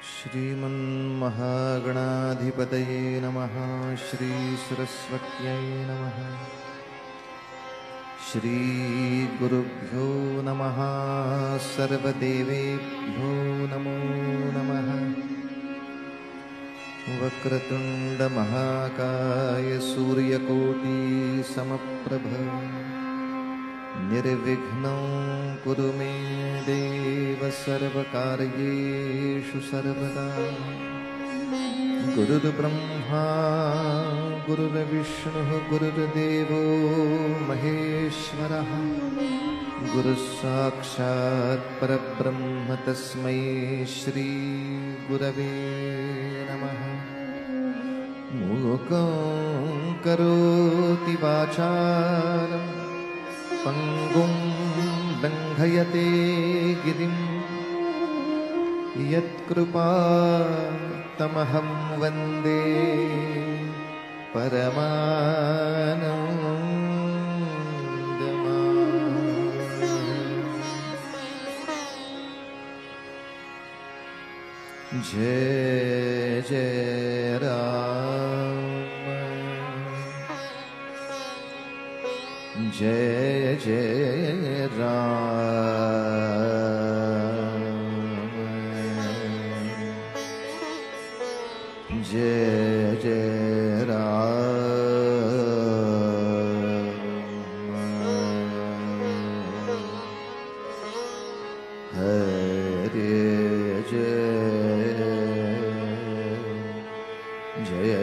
श्रीमन्महागणाधिपतये नमः। श्री सरस्वत्यै नमः। श्री गुरुभ्यो नमः। सर्वदेवेभ्यो नमो नमः। वक्रतुंड महाकाय सूर्यकोटि समप्रभ निर्विघ्नं कुरु मे देव सर्वकार्येषु सर्वदा। गुरुर्ब्रह्मा गुरुर्विष्णुः गुरुर्देवो महेश्वरः। गुरुस्साक्षात् परब्रह्म तस्मै श्री गुरवे नमः। मूकं करोति वाचालं पंगुं लंघयते गिरिं यत्कृपातमहं वन्दे परमानन्दमाम्। जय जय राम, जय जय राम, जय जय राम। हरे जय जय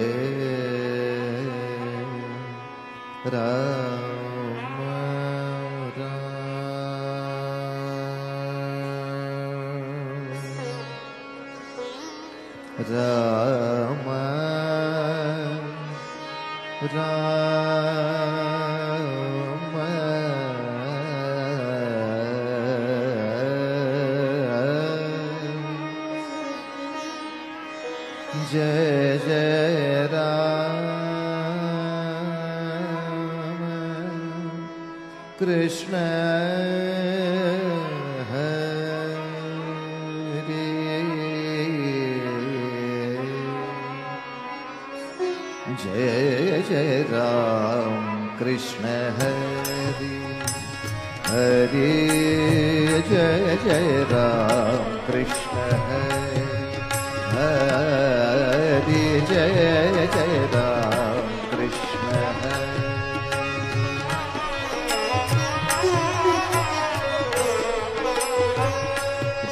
राम। राम राम जय जय राम। कृष्ण जय जय राम। कृष्ण हरि हरि जय जय राम। कृष्ण हरि हरि जय जय राम। कृष्ण हरि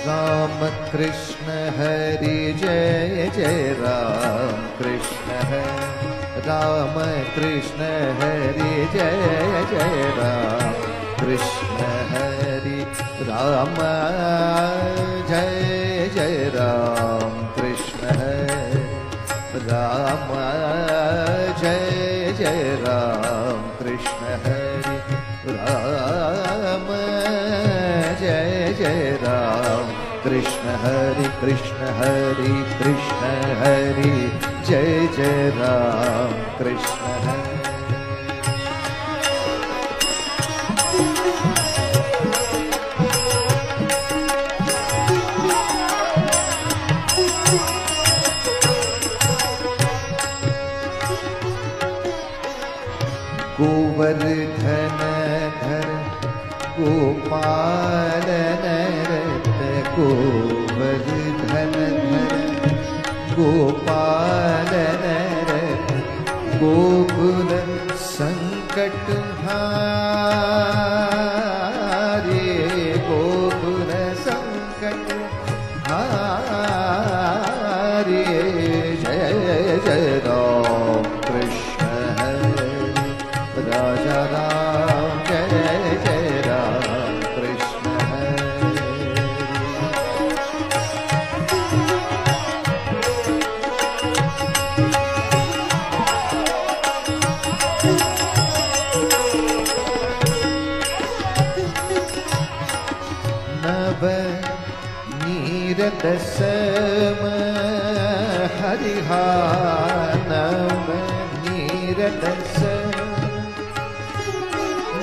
राम कृष्ण हरि जय जय राम। कृष्ण हरि राम कृष्ण हरि जय जय राम। कृष्ण हरि राम जय जय राम। कृष्ण हरि राम जय जय राम। कृष्ण हरि राम जय जय राम। कृष्ण हरि कृष्ण हरि कृष्ण हरि जय जय राम। कृष्ण हरि गोवर्धन धर गोपाल नरत गोवर्धन धर गोपाल नरत गोकुल संकट हारे। गोकुल संकट हारे जय जय राम। कृष्ण हरि राजा राम जय जय राम। कृष्ण हरि नव नीरद सम हरिहार। नव नीरद सम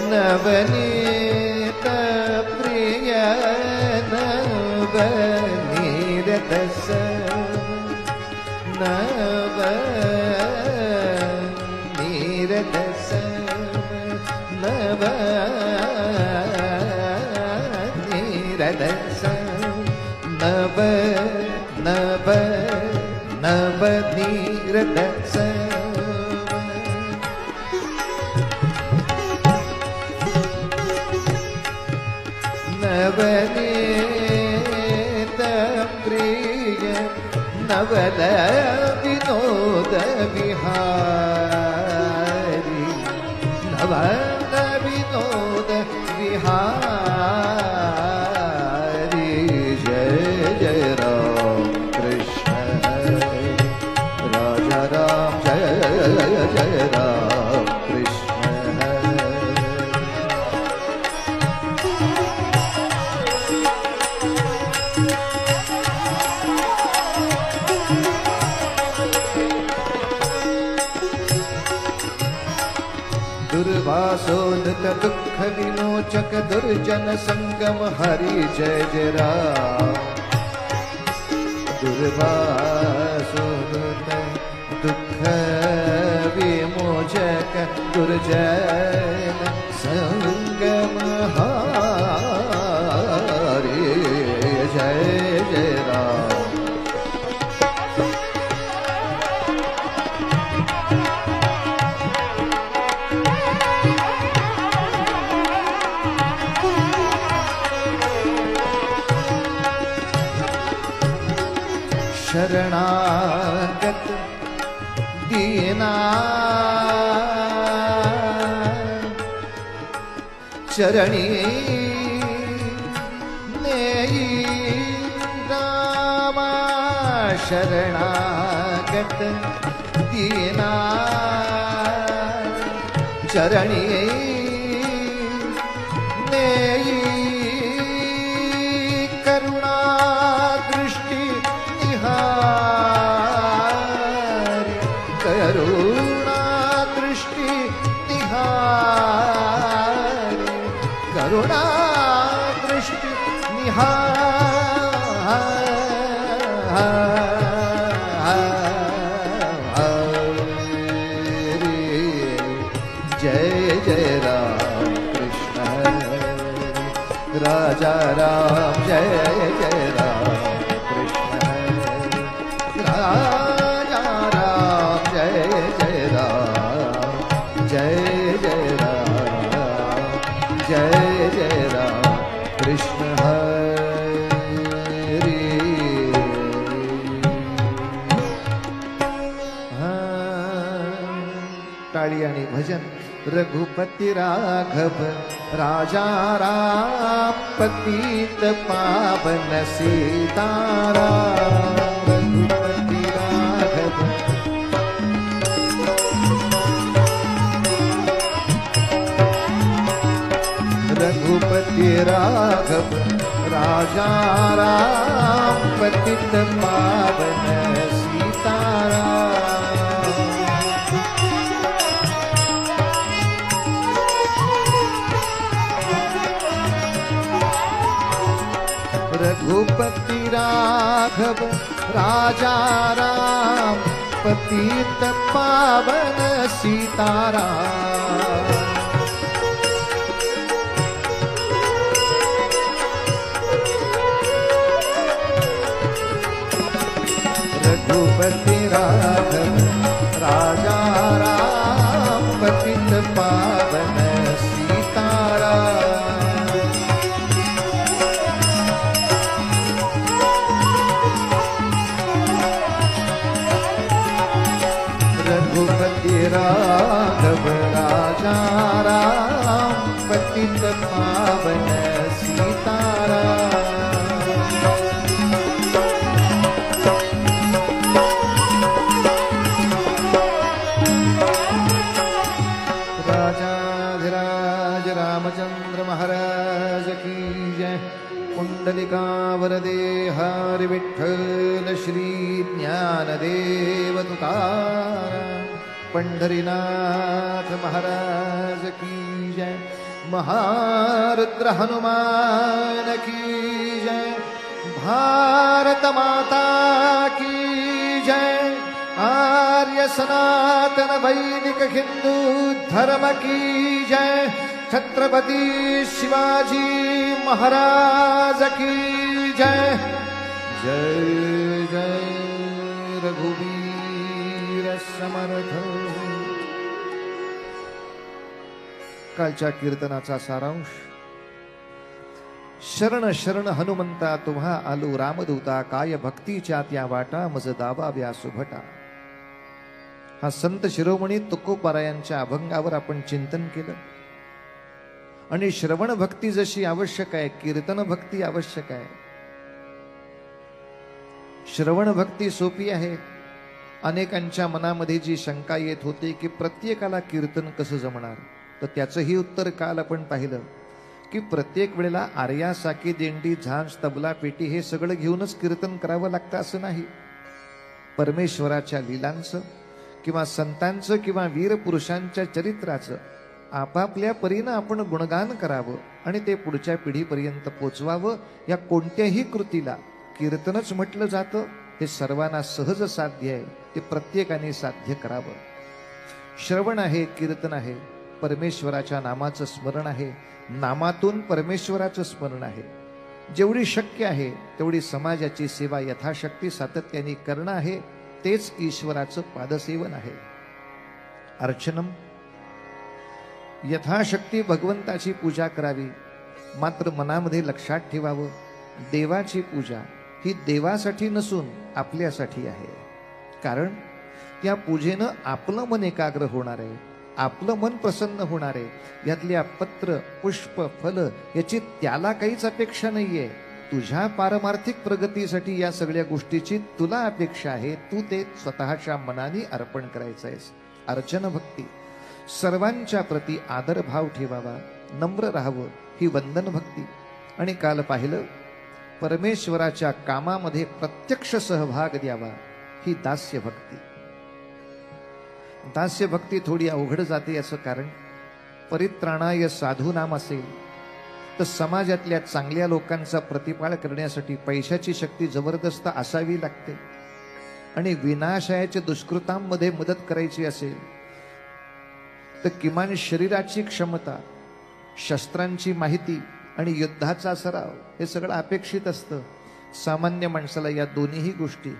नवनीत प्रिय नवनीरत नीरदस नव नव नवनीरदस नवनीत प्रिय नवल विनोद विहारी नवल विनोद विहारी जय जय राम कृष्ण राजा राम जय जय राम कृष्ण दुर्वासोदित दुख विमोचक दुर्जन संगम हरि जय जय राम दुर्वासोदित दुख विमोचक दुर्जन संगम हरि जय जय राम शरणागत दीना चरणी नेई रामा शरणागत दीना चरणी नेई करुणा दृष्टि करुणा दृष्टि निहार करुणा दृष्टि निहार जय जय राम कृष्ण राजा राम जय जय राम कृष्ण राजा राम जय जय राम जय जय राम जय जय राम कृष्ण हरि टाळी आणि भजन रघुपति राघव राजा राम पतित पावन सीताराम रघुपति राघव रघुपति राघव राजा राम पतित पावन सीताराम रघुपति राघव राजा राम पतित पावन सीताराम रघुपति राघव राजा राम पतित पावन सीताराम रघुपति राघव राजा राम पतित पावन सीताराम राजाधिराज रामचंद्र महाराज की जय कुंडलिकावरदे हरि विठ्ठल श्री ज्ञानदेव तुकाराम पंढरीनाथ महाराज की जय महारुद्र हनुमान की जय भारत माता की जय आर्य सनातन वैदिक हिंदू धर्म की जय छत्रपती शिवाजी महाराज की जय। जय जय रघुवीर समर्थ। कालच्या कीर्तनाचा सारांश। शरण शरण हनुमंता तुम्हा आलो रामदूता, काय भक्तीच्या त्या वाटा मज दाबाव्या सुभटा। हा संत शिरोमणी तुकोबारायांच्या अभंगावर आपण चिंतन केलं। आणि श्रवण भक्ती जशी आवश्यक आहे, कीर्तन भक्ती आवश्यक आहे। श्रवण भक्ती सोपी आहे। अनेकांच्या मनामध्ये जी शंका येत होती की प्रत्येकाला कीर्तन कसं जमणार, तर त्याचंही उत्तर काल आपण पाहिलं की प्रत्येक वेळेला आर्या साकी दिंडी झांज तबला पेटी हे सगळं घेऊनच कीर्तन करावं लागतं असं नाही। परमेश्वराच्या लीलांचं किंवा संतांचं किंवा वीर पुरुषांच्या चरित्राचं आपापल्या परीनं आपण गुणगान करावं आणि ते पुढच्या पिढीपर्यंत पोचवावं। या कोणत्याही कृतीला कीर्तनच म्हटलं जातं। हे सर्वांना सहज साध्य आहे, ते प्रत्येकाने साध्य करावं। श्रवण आहे, कीर्तन आहे, परमेश्वराच्या नामाचं स्मरण आहे, नामातून परमेश्वराचं स्मरण आहे। जेवढी शक्य आहे तेवढी समाजाची सेवा यथाशक्ती सातत्याने करणं आहे, तेच ईश्वराचं पादसेवन आहे। अर्चनम, यथाशक्ती भगवंताची पूजा करावी, मात्र मनामध्ये लक्षात ठेवावं देवाची पूजा ही देवासाठी नसून आपल्यासाठी आहे। कारण त्या पूजेनं आपलं मन एकाग्र होणार आहे, आपलं मन प्रसन्न होणार आहे। यातल्या पत्र पुष्प फल याची त्याला काहीच अपेक्षा नाहीये। तुझ्या पारमार्थिक प्रगतीसाठी या सगळ्या गोष्टीची तुला अपेक्षा आहे, तू ते स्वतःच्या मनाने अर्पण करायचं आहेस। अर्चन भक्ती, सर्वांच्या प्रती आदर भाव ठेवावा, नम्र राहावं, ही वंदन भक्ती। आणि काल पाहिलं परमेश्वराच्या कामामध्ये प्रत्यक्ष सहभाग द्यावा, ही दास्य भक्ती। दास्य भक्ती थोडी अवघड जाते याचं कारण परित्राणाय साधूनाम असेल तर समाजातल्या चांगल्या लोकांचा प्रतिपाळ करण्यासाठी पैशाची शक्ती जबरदस्त असावी लागते। आणि विनाशायाच्या दुष्कृतांमध्ये मदत करायची असेल तर किमान शरीराची क्षमता, शस्त्रांची माहिती आणि युद्धाचा सराव हे सगळं अपेक्षित असतं। सामान्य माणसाला या दोन्हीही गोष्टी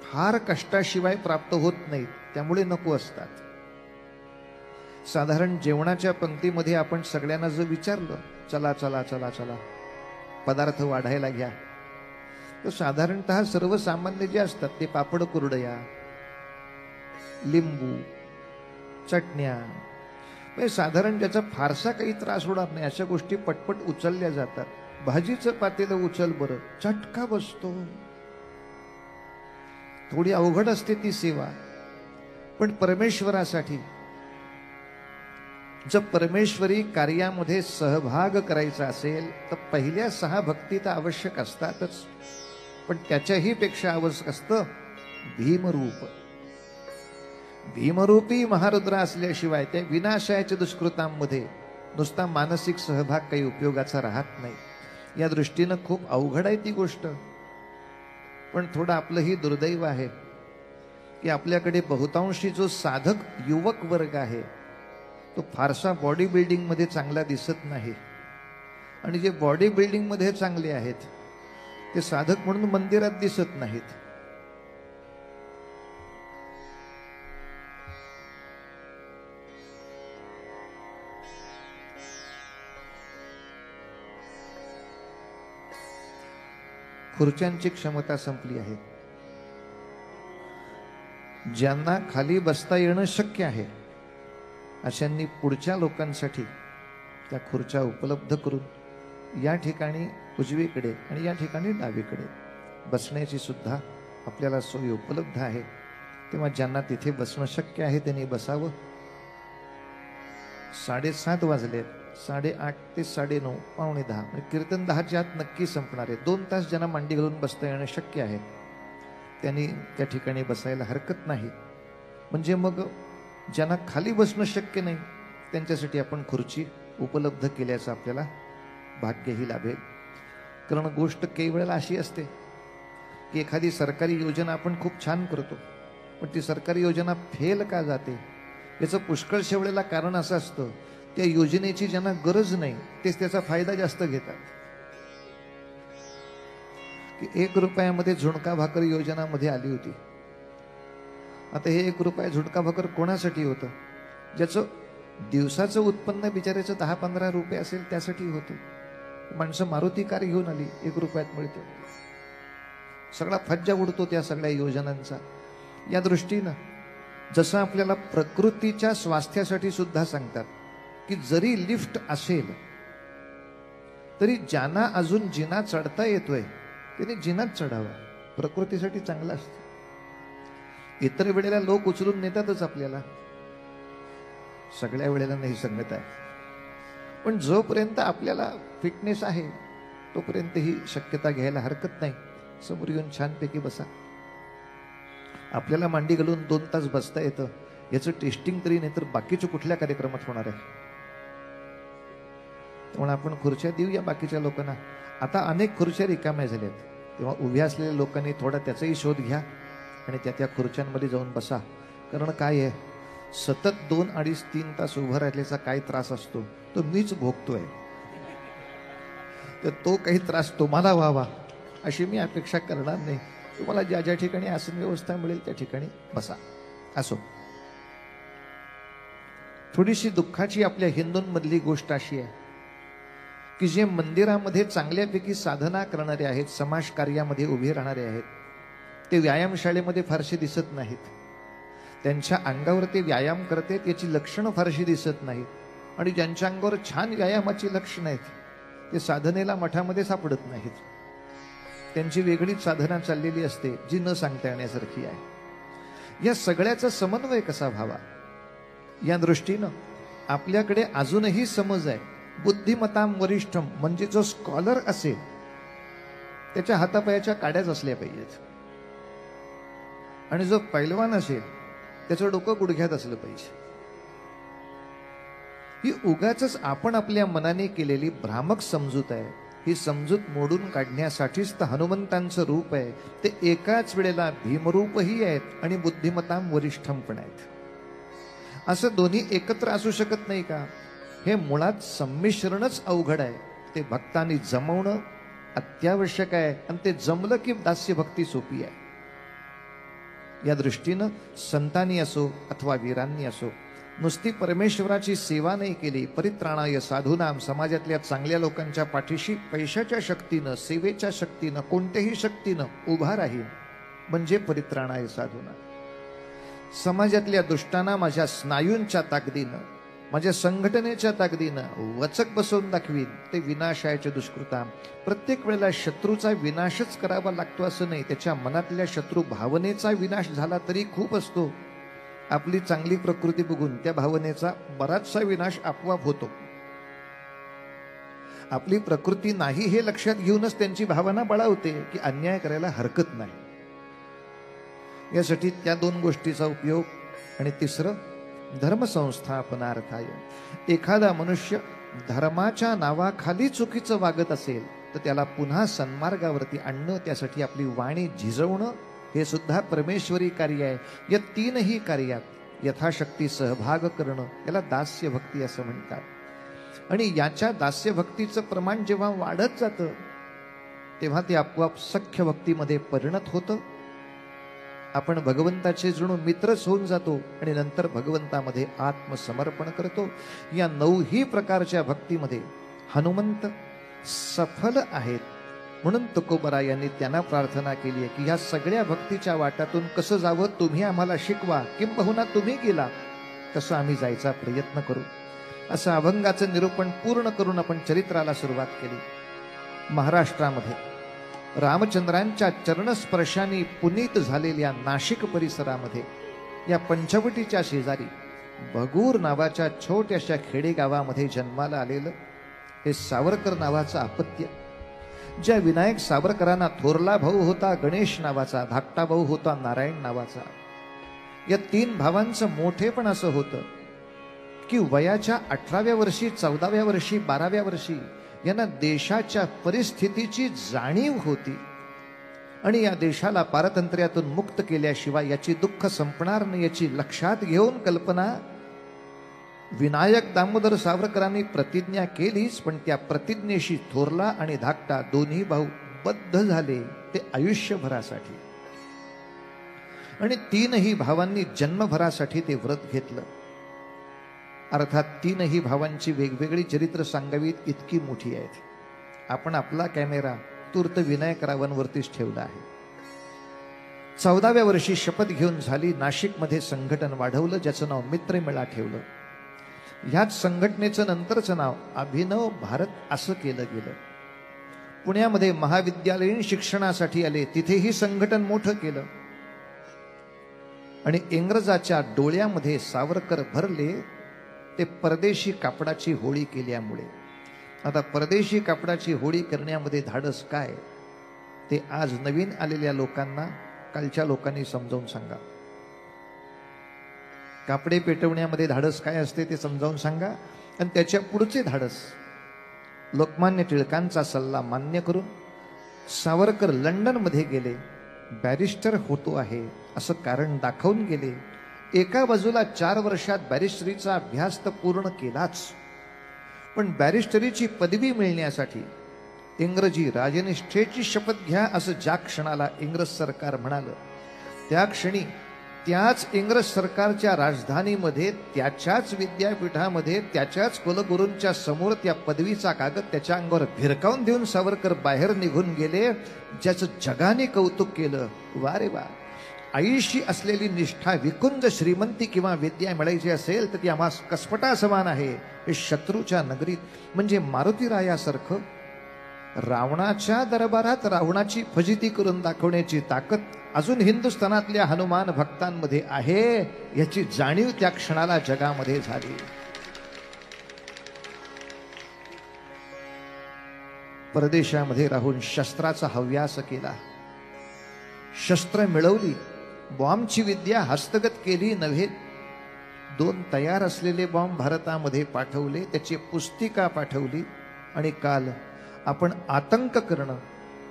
फार कष्टाशिवाय प्राप्त होत नाहीत, त्यामुळे नको असतात। साधारण जेवणाच्या पंक्तीमध्ये आपण सगळ्यांना जर विचारलं चला चला चला चला पदार्थ वाढायला घ्या, तर साधारणतः सर्वसामान्य जे असतात ते पापड कुरडया, लिंबू, चटण्या, म्हणजे साधारण ज्याचा फारसा काही त्रास होणार नाही अशा गोष्टी पटपट उचलल्या जातात। भाजीचं पातेलं उचल बरं, चटका बसतो। थोडी अवघड असते ती सेवा, पण परमेश्वरासाठी जर परमेश्वरी कार्यामध्ये सहभाग करायचा असेल तर पहिल्या 6 भक्ती तर आवश्यक असतातच, पण त्याच्याही पेक्षा आवश्यक असतं भीमरूप। भीमरूपी महारुद्र असल्याशिवाय त्या विनाशायाच्या दुष्कृतांमध्ये नुसता मानसिक सहभाग काही उपयोगाचा राहत नाही। या दृष्टीनं खूप अवघड आहे ती गोष्ट। पण थोडं आपलंही दुर्दैव आहे की आपल्याकडे बहुतांशी जो साधक युवक वर्ग आहे तो फारसा बॉडी बिल्डिंग मध्ये चांगला दिसत नाही। आणि जे बॉडी बिल्डिंग मध्ये चांगले आहेत ते साधक म्हणून मंदिरात दिसत नाहीत। खुर्च्यांची क्षमता संपली आहे। ज्यांना खाली बसता येणं शक्य आहे अशांनी पुढच्या लोकांसाठी त्या खुर्च्या उपलब्ध करून या ठिकाणी उजवीकडे आणि या ठिकाणी डावीकडे बसण्याची सुद्धा आपल्याला सोय उपलब्ध आहे। तेव्हा ज्यांना तिथे बसणं शक्य आहे त्यांनी बसावं। 7:30 वाजलेत, 8:30 ते 9:30 पावणे 10 म्हणजे कीर्तन 10च्या आत नक्की संपणार आहे। 2 तास ज्यांना मांडी घालून बसता येणं शक्य आहे त्यांनी त्या ठिकाणी बसायला हरकत नाही। म्हणजे मग ज्यांना खाली बसणं शक्य नाही त्यांच्यासाठी आपण खुर्ची उपलब्ध केल्याचं आपल्याला भाग्यही लाभेल। कारण गोष्ट काही वेळेला अशी असते की एखादी सरकारी योजना आपण खूप छान करतो, पण ती सरकारी योजना फेल का जाते याचं पुष्कळशा वेळेला कारण असं असतं त्या योजनेची ज्यांना गरज नाही तेच त्याचा फायदा जास्त घेतात. की 1 रुपयामध्ये झुणका भाकर योजना मध्ये आली होती. आता हे 1 रुपया झुणका भाकर कोणासाठी होतं? ज्याचं दिवसाचं उत्पन्न बिचारायचं 10-15 रुपये असेल त्यासाठी होतं. माणसं मारुती कार घेऊन आली, 1 रुपयात मिळते. सगळा फज्जा उडतो त्या सगळ्या योजनांचा. या दृष्टीनं जसं आपल्याला प्रकृतीच्या स्वास्थ्यासाठी सुद्धा सांगतात की जरी लिफ्ट असेल तरी ज्यांना अजून जिना चढता येतोय त्याने जिनाच चढावा. प्रकृतीसाठी चांगलं असतं. इतर वेळेला लोक उचलून नेतातच आपल्याला, सगळ्या वेळेला नाही सांगत आहे. पण जोपर्यंत आपल्याला फिटनेस आहे तोपर्यंत ही शक्यता घ्यायला हरकत नाही. समोर येऊन छानपैकी बसा. आपल्याला मांडी घालून 2 तास बसता येतं याचं टेस्टिंग तरी नाही तर बाकीच्या कुठल्या कार्यक्रमात होणार आहे? त्यामुळे आपण खुर्च्या देऊया बाकीच्या लोकांना. आता अनेक खुर्च्या रिकाम्या झाल्यात, तेव्हा उभ्या असलेल्या लोकांनी थोडा त्याचाही शोध घ्या आणि त्या खुर्च्यांमध्ये जाऊन बसा. कारण काय आहे, सतत 2, 2.5, 3 तास उभं राहिल्याचा काय त्रास असतो तो मीच भोगतोय. तर तो काही त्रास तुम्हाला व्हावा अशी मी अपेक्षा करणार नाही. तुम्हाला ज्या ज्या ठिकाणी आसन व्यवस्था मिळेल त्या ठिकाणी बसा. असो, थोडीशी दुःखाची आपल्या हिंदूंमधली गोष्ट अशी आहे की जे मंदिरामध्ये चांगल्यापैकी साधना करणारे आहेत, समाज कार्यामध्ये उभे राहणारे आहेत, ते व्यायामशाळेमध्ये फारसे दिसत नाहीत. त्यांच्या अंगावर ते व्यायाम करतात याची लक्षणं फारशी दिसत नाहीत. आणि ज्यांच्या अंगावर छान व्यायामाची लक्षणं आहेत ते साधनेला मठामध्ये सापडत नाहीत. त्यांची वेगळीच साधना चाललेली असते जी न सांगता येण्यासारखी आहे. या सगळ्याचा समन्वय कसा व्हावा या दृष्टीनं आपल्याकडे अजूनही समज आहे. बुद्धिमताम वरिष्ठम म्हणजे जो स्कॉलर असेल त्याच्या हातापायाच्या काड्याच असल्या पाहिजेत. आणि जो पैलवान असेल त्याचं डोकं गुडघ्यात असलं पाहिजे. ही उगाच आपण आपल्या मनाने केलेली भ्रामक समजूत आहे. ही समजूत मोडून काढण्यासाठीच तर हनुमंतांचं रूप आहे. ते एकाच वेळेला भीमरूपही आहेत आणि बुद्धिमताम वरिष्ठम पण आहेत. असं दोन्ही एकत्र असू शकत नाही का? हे मुळात संमिश्रणच अवघड आहे. ते भक्तांनी जमवणं अत्यावश्यक आहे आणि ते जमलं की दास्य भक्ती सोपी आहे. या दृष्टीनं संतांनी असो अथवा वीरांनी असो नुसती परमेश्वराची सेवा नाही केली, परित्राणाय साधूनाम समाजातल्या चांगल्या लोकांच्या पाठीशी पैशाच्या शक्तीनं, सेवेच्या शक्तीनं, कोणत्याही शक्तीनं उभा राहील म्हणजे परित्राणाय साधूनाम. समाजातल्या दुष्टांना माझ्या स्नायूंच्या ताकदीनं, माझ्या संघटनेच्या ताकदीनं वचक बसवून दाखवीन. ते विनाशायचे दुष्कृताम. प्रत्येक वेळेला शत्रूचा विनाशच करावा लागतो असं नाही. त्याच्या मनातल्या शत्रू भावनेचा विनाश झाला तरी खूप असतो. आपली चांगली प्रकृती बघून त्या भावनेचा बराचसा विनाश आपोआप होतो. आपली प्रकृती नाही हे लक्षात घेऊनच त्यांची भावना बळावते की अन्याय करायला हरकत नाही. यासाठी त्या 2 गोष्टीचा उपयोग. आणि तिसरं धर्मसंस्थापनार्थाय. एखादा मनुष्य धर्माच्या नावाखाली चुकीचं वागत असेल तर त्याला पुन्हा सन्मार्गावरती आणणं, त्यासाठी आपली वाणी झिजवणं हे सुद्धा परमेश्वरी कार्य आहे. या 3ही कार्यात यथाशक्ती सहभाग करणं याला दास्य भक्ती असं म्हणतात. आणि याच्या दास्य भक्तीचं प्रमाण जेव्हा वाढत जातं तेव्हा ते आपोआप सख्य भक्तीमध्ये परिणत होतं. आपण भगवंताचे जणू मित्रच होऊन जातो आणि नंतर भगवंतामध्ये आत्मसमर्पण करतो. या 9ही प्रकारच्या भक्तीमध्ये हनुमंत सफल आहेत. म्हणून तुकोबरा यांनी त्यांना प्रार्थना केली आहे की ह्या सगळ्या भक्तीच्या वाटातून कसं जावं तुम्ही आम्हाला शिकवा, किंबहुना तुम्ही गेला तसं आम्ही जायचा प्रयत्न करू. असं अभंगाचं निरूपण पूर्ण करून आपण चरित्राला सुरुवात केली. महाराष्ट्रामध्ये रामचंद्रांच्या चरणस्पर्शाने पुनीत झालेल्या नाशिक परिसरामध्ये या पंचवटीच्या शेजारी भगूर नावाच्या छोट्याशा खेडेगावामध्ये जन्माला आलेलं हे सावरकर नावाचं अपत्य. ज्या विनायक सावरकरांना थोरला भाऊ होता गणेश नावाचा, धाकटा भाऊ होता नारायण नावाचा. या 3 भावांचं मोठेपण असं होतं की वयाच्या 18व्या वर्षी, 14व्या वर्षी, 12व्या वर्षी यांना देशाच्या परिस्थितीची जाणीव होती. आणि या देशाला पारतंत्र्यातून मुक्त केल्याशिवाय याची दुःख संपणार नाही याची लक्षात घेऊन कल्पना विनायक दामोदर सावरकरांनी प्रतिज्ञा केलीच, पण त्या प्रतिज्ञेशी थोरला आणि धाकटा दोन्ही भाऊ बद्ध झाले ते आयुष्यभरासाठी. आणि तीनही भावांनी जन्मभरासाठी ते व्रत घेतलं. अर्थात तीनही भावांची वेगवेगळी चरित्र सांगावीत इतकी मोठी आहेत. आपण आपला कॅमेरा तूर्त विनायक रावांवरतीच ठेवला आहे. 14व्या वर्षी शपथ घेऊन झाली. नाशिकमध्ये संघटन वाढवलं, ज्याचं नाव मित्रमेळा ठेवलं. ह्याच संघटनेचं नंतरचं नाव अभिनव भारत असं केलं गेलं. पुण्यामध्ये महाविद्यालयीन शिक्षणासाठी आले, तिथेही संघटन मोठं केलं. आणि इंग्रजाच्या डोळ्यामध्ये सावरकर भरले ते परदेशी कापडाची होळी केल्यामुळे. आता परदेशी कापडाची होळी करण्यामध्ये धाडस काय, ते आज नवीन आलेल्या लोकांना, कालच्या लोकांनी समजावून सांगा. कापडे पेटवण्यामध्ये धाडस काय असते ते समजावून सांगा. आणि त्याच्या पुढचे धाडस. लोकमान्य टिळकांचा सल्ला मान्य करून सावरकर लंडनमध्ये गेले. बॅरिस्टर होतो आहे असं कारण दाखवून गेले. एका बाजूला 4 वर्षात बॅरिस्टरीचा अभ्यास तर पूर्ण केलाच, पण बॅरिस्टरीची पदवी मिळण्यासाठी इंग्रजी राजनिष्ठेची शपथ घ्या असं ज्या क्षणाला इंग्रज सरकार म्हणालं, त्या क्षणी त्याच इंग्रज सरकारच्या राजधानीमध्ये, त्याच्याच विद्यापीठामध्ये, त्याच्याच कुलगुरूंच्या समोर त्या पदवीचा कागद त्याच्या अंगावर भिरकावून देऊन सावरकर बाहेर निघून गेले, ज्याचं जगाने कौतुक केलं. वा रे वा, आईशी असलेली निष्ठा विकुंज श्रीमंती किंवा विद्या मिळायची असेल तर ती आम्हा कसपटा समान आहे. हे शत्रूच्या नगरीत म्हणजे मारुतीरायासारखं रावणाच्या दरबारात रावणाची फजिती करून दाखवण्याची ताकद अजून हिंदुस्थानातल्या हनुमान भक्तांमध्ये आहे, याची जाणीव त्या क्षणाला जगामध्ये झाली. परदेशामध्ये राहून शस्त्राचा हव्यास केला, शस्त्र मिळवली, बॉम्बची विद्या हस्तगत केली नव्हे, 2 तयार असलेले बॉम्ब भारतामध्ये पाठवले, त्याची पुस्तिका पाठवली. आणि काल आपण आतंक करणं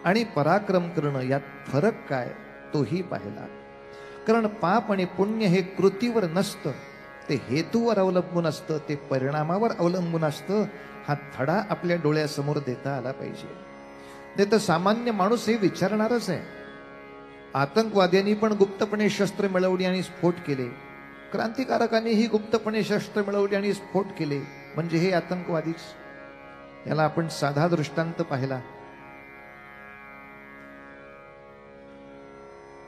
आणि पराक्रम करणं यात फरक काय तोही पाहिला. कारण पाप आणि पुण्य हे कृतीवर नसतं, ते हेतूवर अवलंबून असतं, ते परिणामावर अवलंबून असतं. हा धडा आपल्या डोळ्यासमोर देता आला पाहिजे. नाही तर सामान्य माणूस हे विचारणारच आहे. आतंकवाद्यांनी पण गुप्तपणे शस्त्र मिळवली आणि स्फोट केले, क्रांतिकारकांनीही गुप्तपणे शस्त्र मिळवली आणि स्फोट केले, म्हणजे हे आतंकवादीच. याला आपण साधा दृष्टांत पाहिला.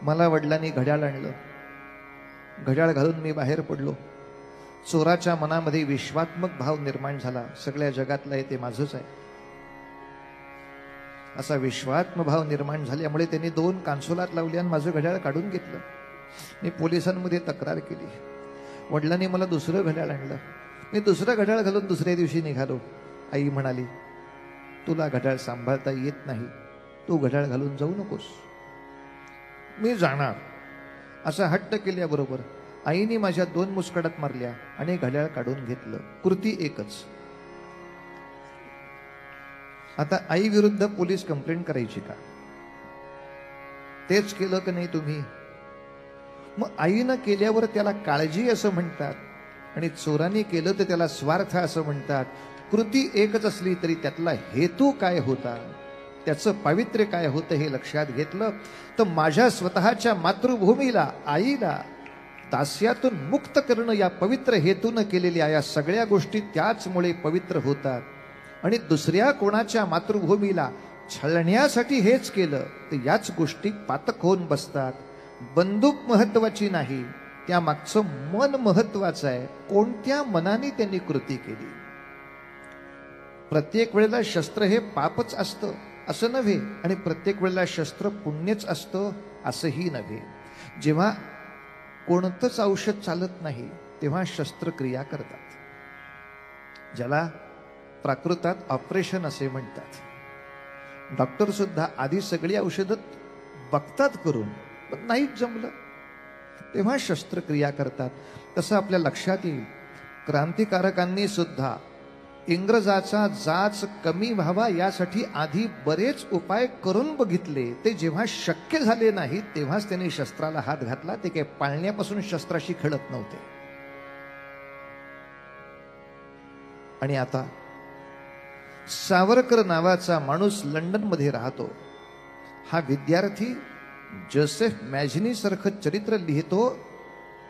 मला वडिलांनी घड्याळ आणलं, घड्याळ घालून मी बाहेर पडलो. चोराच्या मनामध्ये विश्वात्मक भाव निर्माण झाला, सगळ्या जगातलं ते माझंच आहे असा विश्वात्म भाव निर्माण झाल्यामुळे त्यांनी 2 कान्सोलात लावली आणि माझं घड्याळ काढून घेतलं. मी पोलिसांमध्ये तक्रार केली. वडिलांनी मला दुसरं घड्याळ आणलं. मी दुसरं घड्याळ घालून दुसऱ्या दिवशी निघालो. आई म्हणाली, तुला घड्याळ सांभाळता येत नाही, तू घड्याळ घालून जाऊ नकोस. मी जाणार असा हट्ट केल्याबरोबर आईने माझ्या 2 मुस्कडात मारल्या आणि घड्याळ काढून घेतलं. कृती एकच. आता आई विरुद्ध पोलीस कंप्लेंट करायची का? तेच केलं का नाही तुम्ही? मग आईनं केल्यावर त्याला काळजी असं म्हणतात आणि चोरांनी केलं तर त्याला स्वार्थ असं म्हणतात. कृती एकच असली तरी त्यातला हेतू काय होता, त्याचं पावित्र्य काय होतं हे लक्षात घेतलं तर माझ्या स्वतःच्या मातृभूमीला, आईला दास्यातून मुक्त करणं या पवित्र हेतून केलेल्या या सगळ्या गोष्टी त्याचमुळे पवित्र होतात. आणि दुसऱ्या कोणाच्या मातृभूमीला छळण्यासाठी हेच केलं तर याच गोष्टी पातक होऊन बसतात. बंदूक महत्वाची नाही, त्या मागचं मन महत्वाचं आहे. कोणत्या मनाने त्यांनी कृती केली. प्रत्येक वेळेला शस्त्र हे पापच असतं असं नव्हे, आणि प्रत्येक वेळेला शस्त्र पुण्यच असतं असंही नव्हे. जेव्हा कोणतंच औषध चालत नाही तेव्हा शस्त्रक्रिया करतात, ज्याला प्राकृतात ऑपरेशन असे म्हणतात. डॉक्टर सुद्धा आधी सगळी औषधं बघतात करून, पण नाहीच जमलं तेव्हा शस्त्रक्रिया करतात. तसं आपल्या लक्षात येईल, क्रांतिकारकांनी सुद्धा इंग्रजाचा जाच कमी व्हावा यासाठी आधी बरेच उपाय करून बघितले. ते जेव्हा शक्य झाले नाही तेव्हाच त्यांनी शस्त्राला हात घातला. ते काही पाळण्यापासून शस्त्राशी खेळत नव्हते. आणि आता सावरकर नावाचा माणूस लंडनमध्ये राहतो. हा विद्यार्थी जोसेफ मॅझिनी सारखं चरित्र लिहितो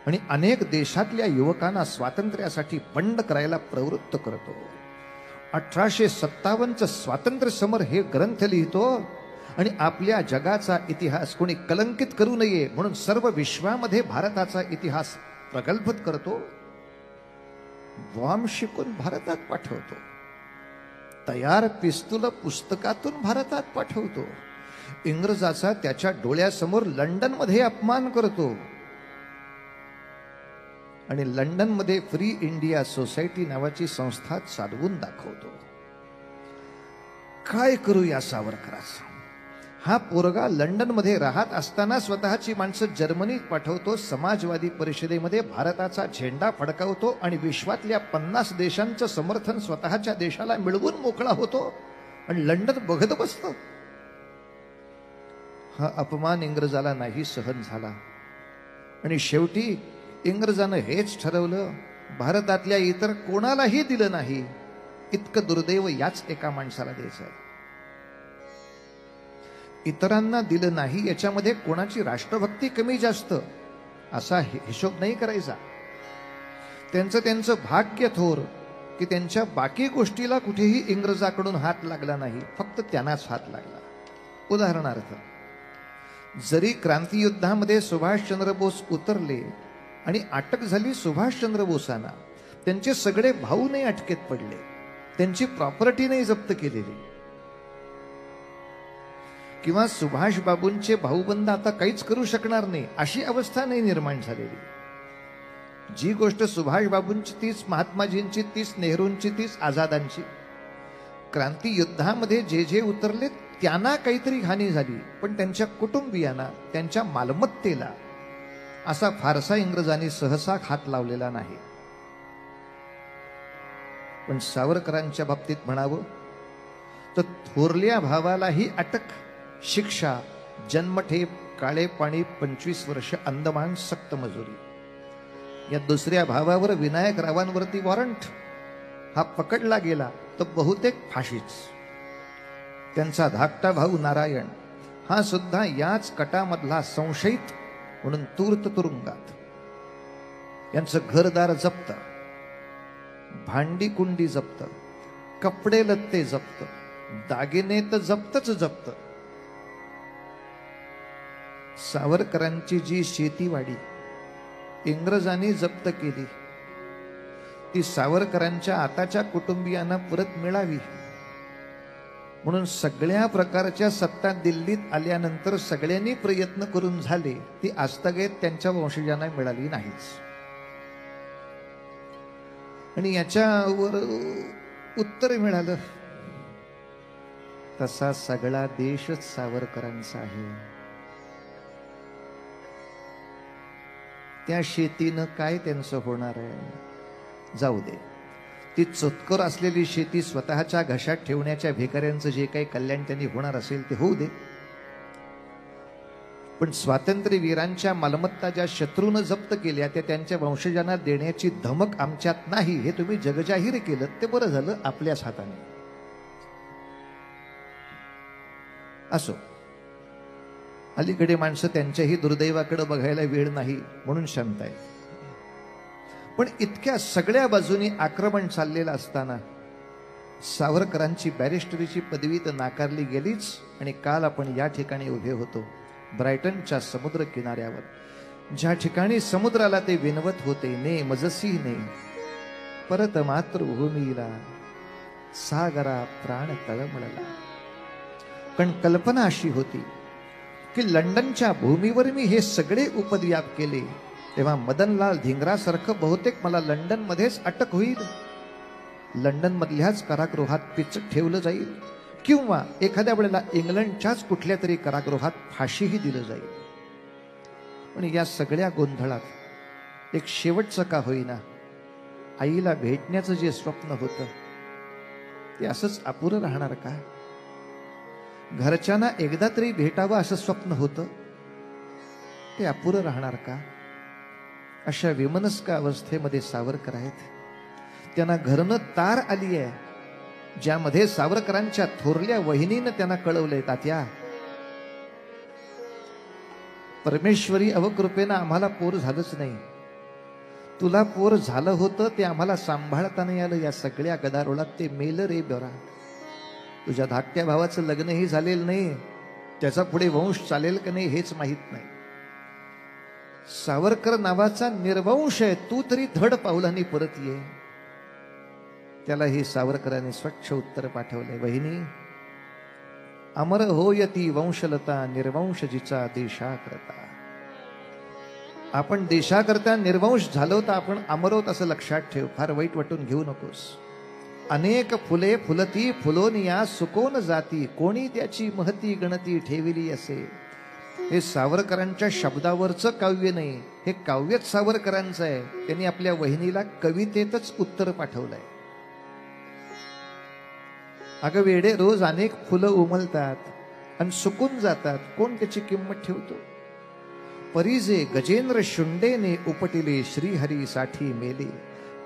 आणि अनेक देशातल्या युवकांना स्वातंत्र्यासाठी बंड करायला प्रवृत्त करतो. 1857चं स्वातंत्र्य समर हे ग्रंथ लिहितो आणि आपल्या जगाचा इतिहास कोणी कलंकित करू नये म्हणून सर्व विश्वामध्ये भारताचा इतिहास प्रगल्भित करतो. बॉम्ब शिकून भारतात पाठवतो. तयार पिस्तूल पुस्तकातून भारतात पाठवतो. इंग्रजाचा त्याच्या डोळ्यासमोर लंडनमध्ये अपमान करतो आणि लंडनमध्ये फ्री इंडिया सोसायटी नावाची संस्था चालवून दाखवतो. काय करू या सावरकराचं? हा पोरगा लंडनमध्ये राहत असताना स्वतःची माणसं जर्मनीत पाठवतो. समाजवादी परिषदेमध्ये भारताचा झेंडा फडकावतो आणि विश्वातल्या 50 देशांचं समर्थन स्वतःच्या देशाला मिळवून मोकळा होतो आणि लंडन बघत बसतो. हा अपमान इंग्रजाला नाही सहन झाला आणि शेवटी इंग्रजानं हेच ठरवलं, भारतातल्या इतर कोणालाही दिलं नाही. इतकं दुर्दैव याच एका माणसाला द्यायचं. इतरांना दिलं नाही याच्यामध्ये कोणाची राष्ट्रभक्ती कमी जास्त असा हिशोब नाही करायचा. त्यांचं भाग्य थोर की त्यांच्या बाकी गोष्टीला कुठेही इंग्रजाकडून हात लागला नाही, फक्त त्यांनाच हात लागला. उदाहरणार्थ, जरी क्रांतियुद्धामध्ये सुभाषचंद्र बोस उतरले आणि अटक झाली सुभाषचंद्र बोसांना, त्यांचे सगळे भाऊ नाही अटकेत पडले, त्यांची प्रॉपर्टी नाही जप्त केलेली, किंवा सुभाष बाबूंचे भाऊबंद आता काहीच करू शकणार नाही अशी अवस्था नाही निर्माण झालेली. जी गोष्ट सुभाष बाबूंची तीच, महात्माजींची तीच, नेहरूंची तीच, आझादांची. क्रांती युद्धामध्ये जे जे उतरले त्यांना काहीतरी हानी झाली, पण त्यांच्या कुटुंबियांना, त्यांच्या मालमत्तेला असा फारसा इंग्रजांनी सहसा हात लावलेला नाही. पण सावरकरांच्या बाबतीत म्हणावं तर थोरल्या भावालाही अटक, शिक्षा, जन्मठेप, काळे पाणी, 25 वर्ष अंदमान सक्त मजुरी. या दुसऱ्या भावावर विनायकरावांवरती वॉरंट. हा पकडला गेला तर बहुतेक फाशीच. त्यांचा धाकटा भाऊ नारायण हा सुद्धा याच कटामधला संशयित म्हणून तूर्त तुरुंगात. यांचं घरदार जप्त, भांडी कुंडी जप्त, कपडे लत्ते जप्त, दागिने तर जप्तच जप्त. सावरकरांची जी शेतीवाडी इंग्रजांनी जप्त केली ती सावरकरांच्या आताच्या कुटुंबियांना परत मिळावी म्हणून सगळ्या प्रकारच्या सत्ता दिल्लीत आल्यानंतर सगळ्यांनी प्रयत्न करून झाले, ती आजतागेत त्यांच्या वंशजांना मिळाली नाहीच. आणि याच्यावर उत्तर मिळालं, तसा सगळा देशच सावरकरांचा आहे. त्या शेतीनं काय त्यांचं होणार आहे? जाऊ दे, ती चोतकर असलेली शेती स्वतःच्या घशात ठेवण्याच्या भिकाऱ्यांचं जे काही कल्याण त्यांनी होणार असेल ते होऊ दे. पण स्वातंत्र्यवीरांच्या मालमत्ता ज्या शत्रूनं जप्त केल्या त्या त्यांच्या वंशजांना देण्याची धमक आमच्यात नाही, हे तुम्ही जगजाहीर केलं ते बरं झालं आपल्याच हाताने. असो, अलीकडे माणसं त्यांच्याही दुर्दैवाकडे बघायला वेळ नाही म्हणून शांत आहे. पण इतक्या सगळ्या बाजूनी आक्रमण चाललेलं असताना सावरकरांची बॅरिस्टरीची पदवी तर नाकारली गेलीच. आणि काल आपण या ठिकाणी उभे होतो, ब्रायटनच्या समुद्र किनाऱ्यावर, ज्या ठिकाणी समुद्राला ते विनवत होते, ने मजसी ने परत मातृभूमीला सागरा प्राण तळमळला. पण कल्पना अशी होती की लंडनच्या भूमीवर मी हे सगळे उपद्व्याप केले तेव्हा मदनलाल धिंगरासारखं बहुतेक मला लंडनमध्येच अटक होईल, लंडन मधल्याच कारागृहात पिचट ठेवलं जाईल, किंवा एखाद्या वेळेला इंग्लंडच्याच कुठल्या तरी कारागृहात फाशीही दिलं जाईल. पण या सगळ्या गोंधळात एक शेवटचं का होईना आईला भेटण्याचं जे स्वप्न होतं ते असंच अपुरं राहणार का? घरच्यांना एकदा तरी भेटावं असं स्वप्न होतं, ते अपुरं राहणार का? अशा विमनस्क अवस्थेमध्ये सावरकर आहेत. त्यांना घरनं तार आली आहे, ज्यामध्ये सावरकरांच्या थोरल्या वहिनीनं त्यांना कळवलंय, तात्या परमेश्वरी अवकृपेनं आम्हाला पोर झालंच नाही, तुला पोर झालं होतं ते आम्हाला सांभाळता नाही आलं, या सगळ्या गदारोळात ते मेलं रे बरा. तुझ्या धाकट्या भावाचं लग्नही झालेलं नाही, त्याचा पुढे वंश चालेल का नाही हेच माहित नाही. सावरकर नावाचा निर्वंश आहे, तू तरी धड पावलांनी परत ये. त्याला हे सावरकरांनी स्वच्छ उत्तर पाठवले, वहिनी अमर होयती वंशलता निर्वंश जिचा देशाकरता. आपण देशाकरता निर्वंश झालो तर आपण अमरोत असं लक्षात ठेव, फार वाईट वाटून घेऊ नकोस. अनेक फुले फुलती फुलोनिया सुकोन जाती, कोणी त्याची महती गणती ठेविली असे. हे सावरकरांच्या शब्दावरचं काव्य नाही, हे काव्यच सावरकरांचं आहे. त्यांनी आपल्या वहिनीला कवितेतच उत्तर पाठवलंय. अगं वेडे, रोज अनेक फुलं उमलतात आणि सुकून जातात, कोण त्याची किंमत ठेवतो. परिजे गजेंद्र शुंडेने उपटिले श्रीहरीसाठी मेले,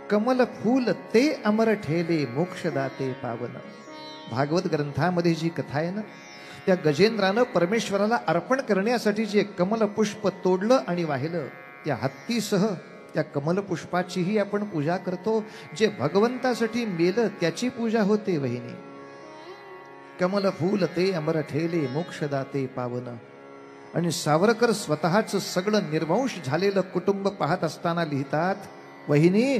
कमल फूल ते अमर ठेले मोक्षदाते पावन. भागवत ग्रंथामध्ये जी कथा आहे ना, त्या गजेंद्रानं परमेश्वराला अर्पण करण्यासाठी जे कमल पुष्प तोडलं आणि वाहिलं, त्या हत्तीसह त्या कमल पुष्पाचीही आपण पूजा करतो. जे भगवंतासाठी मेलं त्याची पूजा होते वहिनी. कमल फूल ते अमर ठेले मोक्षदाते पावन. आणि सावरकर स्वतःच सगळं निर्वंश झालेलं कुटुंब पाहत असताना लिहितात, वहिनी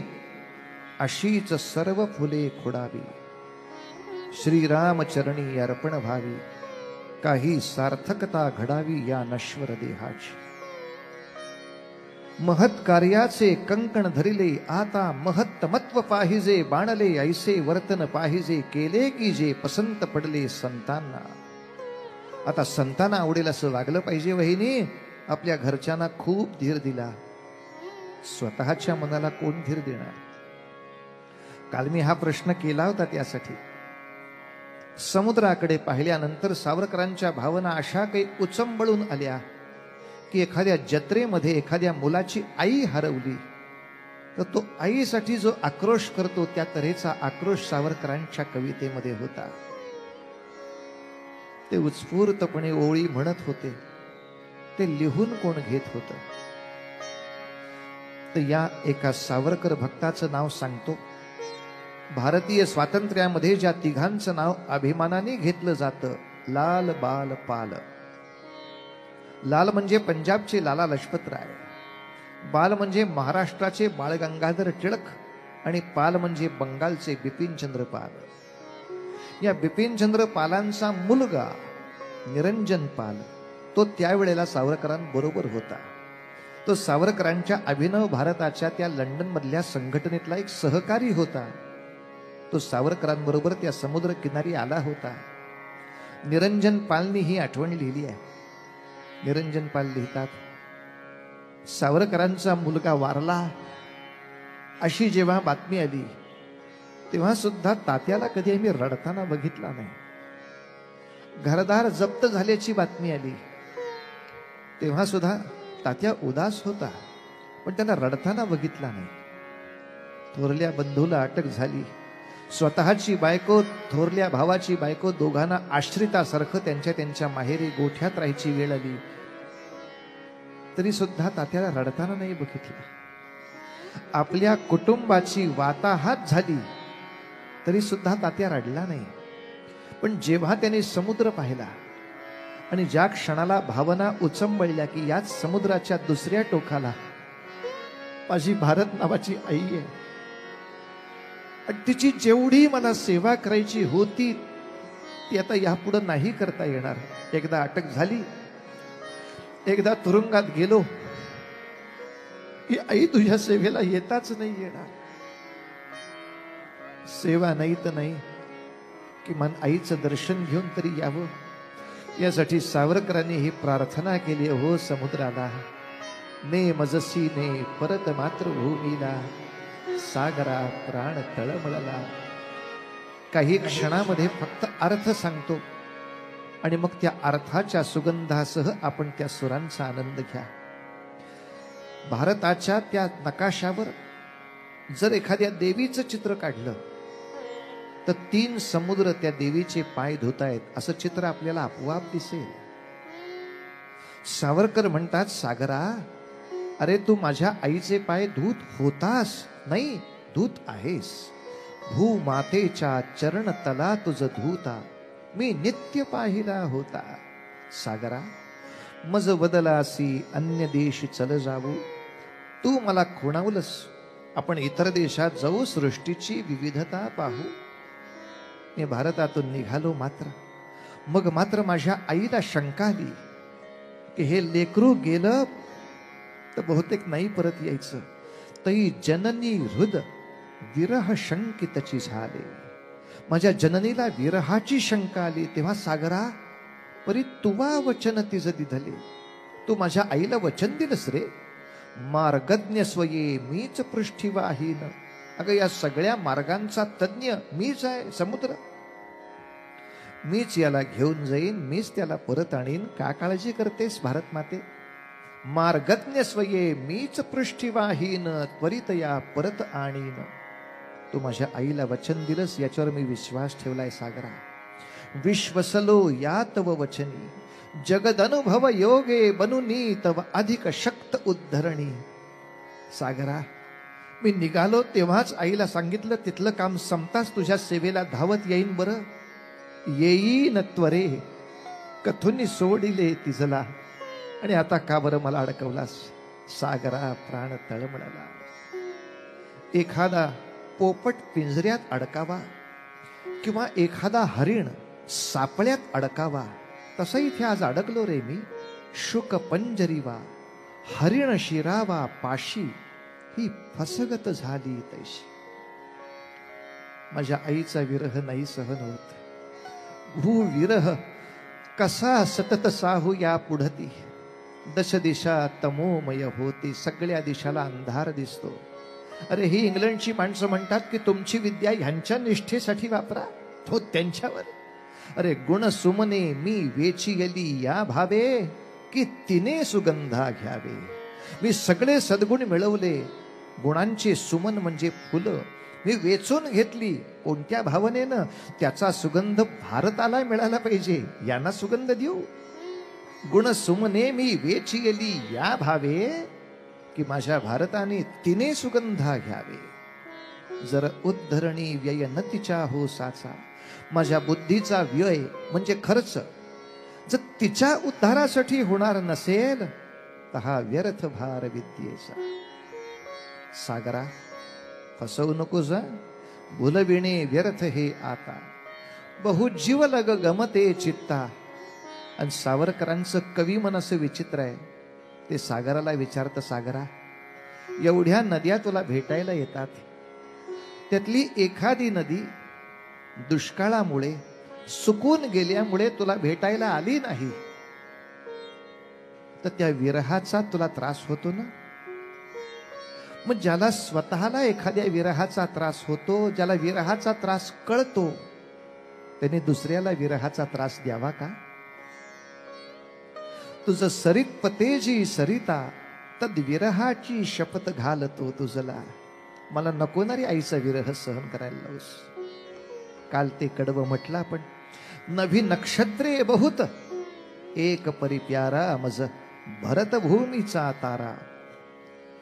अशीच सर्व फुले खोडावी, श्रीरामचरणी अर्पण व्हावी, काही सार्थकता घडावी या नश्वर देहाची. महत् कार्याचे कंकण धरिले आता महत्तमत्व पाहिजे, बाणले ऐसे वर्तन पाहिजे, केले की जे पसंत पडले संतांना. आता संतांना आवडेल असं वागलं पाहिजे वहिनी. आपल्या घरच्यांना खूप धीर दिला, स्वतःच्या मनाला कोण धीर देणार. काल मी हा प्रश्न केला होता त्यासाठी. समुद्राकडे पाहिल्यानंतर सावरकरांच्या भावना अशा काही उचंबळून आल्या की एखाद्या जत्रेमध्ये एखाद्या मुलाची आई हरवली तर तो आईसाठी जो आक्रोश करतो त्या तऱ्हेचा आक्रोश सावरकरांच्या कवितेमध्ये होता. ते उत्स्फूर्तपणे ओळी म्हणत होते, ते लिहून कोण घेत होतं. तर या एका सावरकर भक्ताचं नाव सांगतो. भारतीय स्वातंत्र्यामध्ये ज्या तिघांचं नाव अभिमानाने घेतलं जातं, लाल बाल पाल. लाल म्हणजे पंजाबचे लाला लजपतराय, बाल म्हणजे महाराष्ट्राचे बाळ गंगाधर टिळक आणि पाल म्हणजे बंगालचे बिपिनचंद्र पाल. या बिपिनचंद्र पालांचा मुलगा निरंजन पाल तो त्यावेळेला सावरकरांबरोबर होता. तो सावरकरांच्या अभिनव भारताच्या त्या लंडन मधल्या संघटनेतला एक सहकारी होता. तो सावरकरांबरोबर त्या समुद्र किनारी आला होता. निरंजन पालनी ही आठवण लिहिली आहे. निरंजन पाल लिहितात, सावरकरांचा मुलगा वारला अशी जेव्हा बातमी आली तेव्हा सुद्धा तात्याला कधी आम्ही रडताना बघितला नाही. घरदार जप्त झाल्याची बातमी आली तेव्हा सुद्धा तात्या उदास होता, पण त्यांना रडताना बघितला नाही. थोरल्या बंधूला अटक झाली, स्वतःची बायको थोरल्या भावाची बायको दोघांना आश्रितासारखं त्यांच्या माहेरी गोठ्यात राहायची वेळ आली, तरी सुद्धा तात्याला रडताना नाही बघितलं. आपल्या कुटुंबाची वाताहात झाली तरी सुद्धा तात्या रडला नाही. पण जेव्हा त्याने समुद्र पाहिला आणि ज्या क्षणाला भावना उचंबळल्या की याच समुद्राच्या दुसऱ्या टोकाला माझी भारत नावाची आई आहे, तिची जेवढी मला सेवा करायची होती ती आता यापुढे नाही करता येणार. एकदा अटक झाली, एकदा तुरुंगात गेलो की आई तुझ्या सेवेला येताच नाही येणार. सेवा नाही तर नाही, किमान आईचं दर्शन घेऊन तरी यावं. यासाठी सावरकरांनी ही प्रार्थना केली, हो समुद्राला ने मजसी ने परत मातृभूमीला, सागरा प्राण तळमळला. काही क्षणामध्ये फक्त अर्थ सांगतो आणि मग त्या अर्थाच्या सुगंधासह आपण त्या सुरांचा आनंद घ्या. भारताच्या त्या नकाशावर जर एखाद्या देवीचं चित्र काढलं तर 3 समुद्र त्या देवीचे पाय धुतायत असं चित्र आपल्याला आपोआप दिसेल. सावरकर म्हणतात, सागरा अरे तू माझ्या आईचे पाय धूत होतास नाही, धूत आहेस. भूमातेच्या चरण तला तुझ धूता, मी नित्य पाहिला होता. सागरा मज बदलासी अन्य देश चल जाऊ, तू मला खुणावलंस, आपण इतर देशात जाऊ, सृष्टीची विविधता पाहू. मी भारतातून निघालो, मग मात्र माझ्या आईला शंका आली की हे लेकरू गेलं तर बहुतेक नाही परत यायचं. तई जननी हृद विरह शंकितची झाले. माझ्या जननीला विरहाची शंका आली. तेव्हा सागरा परी तुवा वचन तिज दिधले, तू माझ्या आईला वचन दिलंस रे. मार्गज्ञ स्वये मीच पृष्ठीवाहीन, अगं या सगळ्या मार्गांचा तज्ञ मीच आहे, समुद्र. मीच याला घेऊन जाईन, मीच त्याला परत आणीन. का काळजी करतेस भारत माते. मार्गज्ञ स्वये मीच पृष्ठीवाहीन, त्वरित या परत आणीन. तू माझ्या आईला वचन दिलंस याच्यावर मी विश्वास ठेवलाय सागरा. विश्वसलो या तव वचनी, जगदनुभव योगे बनुनी तव अधिक शक्त उद्धरणी. सागरा मी निघालो तेव्हाच आईला सांगितलं, तिथलं काम संपताच तुझ्या सेवेला धावत येईन. बरं येईन त्वरे, कथुनी सोडिले तिजला. आणि आता का बरं मला अडकवलास. सागरा प्राण तळमळला. एखादा पोपट पिंजऱ्यात अडकावा किंवा एखादा हरिण सापळ्यात अडकावा, तसं इथे आज अडकलो रे मी. शुक पंजरीवा हरिण शिरावा पाशी, ही फसगत झाली तैशी. माझ्या आईचा विरह नाही सहन होत. भू विरह कसा सतत साहू या पुढती. दश दिशा तमोमय होती, सगळ्या दिशाला अंधार दिसतो. अरे ही इंग्लंडची माणसं म्हणतात की तुमची विद्या ह्यांच्या निष्ठेसाठी वापरा, तो त्यांच्यावर. अरे गुण सुमने मी वेची गेली या भावे, की तिने सुगंधा घ्यावे. मी सगळे सद्गुण मिळवले, गुणांचे सुमन म्हणजे फुलं मी वेचून घेतली. कोणत्या भावनेनं. त्याचा सुगंध भारताला मिळाला पाहिजे, यांना सुगंध देऊ. गुण सुमने मी वेची गेली या भावे, की माझ्या भारताने तिने सुगंधा घ्यावे. जर उद्धरणी व्यय न तिच्या हो साचा, माझ्या बुद्धीचा व्यय म्हणजे खर्च जर तिच्या उद्धारासाठी होणार नसेल तर हा व्यर्थ भार विद्येचा. सागरा फसवू नकोस. भुलविणे व्यर्थ हे आता, बहुजीव लग गमते चित्ता. आणि सावरकरांचं कवी मन असं विचित्र आहे. ते सागराला विचारतं, सागरा एवढ्या नद्या तुला भेटायला येतात, त्यातली एखादी नदी दुष्काळामुळे सुकून गेल्यामुळे तुला भेटायला आली नाही, तर त्या विरहाचा तुला त्रास होतो ना. मग ज्याला स्वतःला एखाद्या विरहाचा त्रास होतो, ज्याला विरहाचा त्रास कळतो, त्याने दुसऱ्याला विरहाचा त्रास द्यावा का. तुझ सरित पतेजी सरिता, तद विरहाची शपथ घालतो तुझला. मला नको ना रे आईचा विरह सहन करायला लावूस. काल ते कडवं म्हटलं आपण. नभी नक्षत्रे बहुत, एक परिप्यारा मज भरतभूमीचा तारा.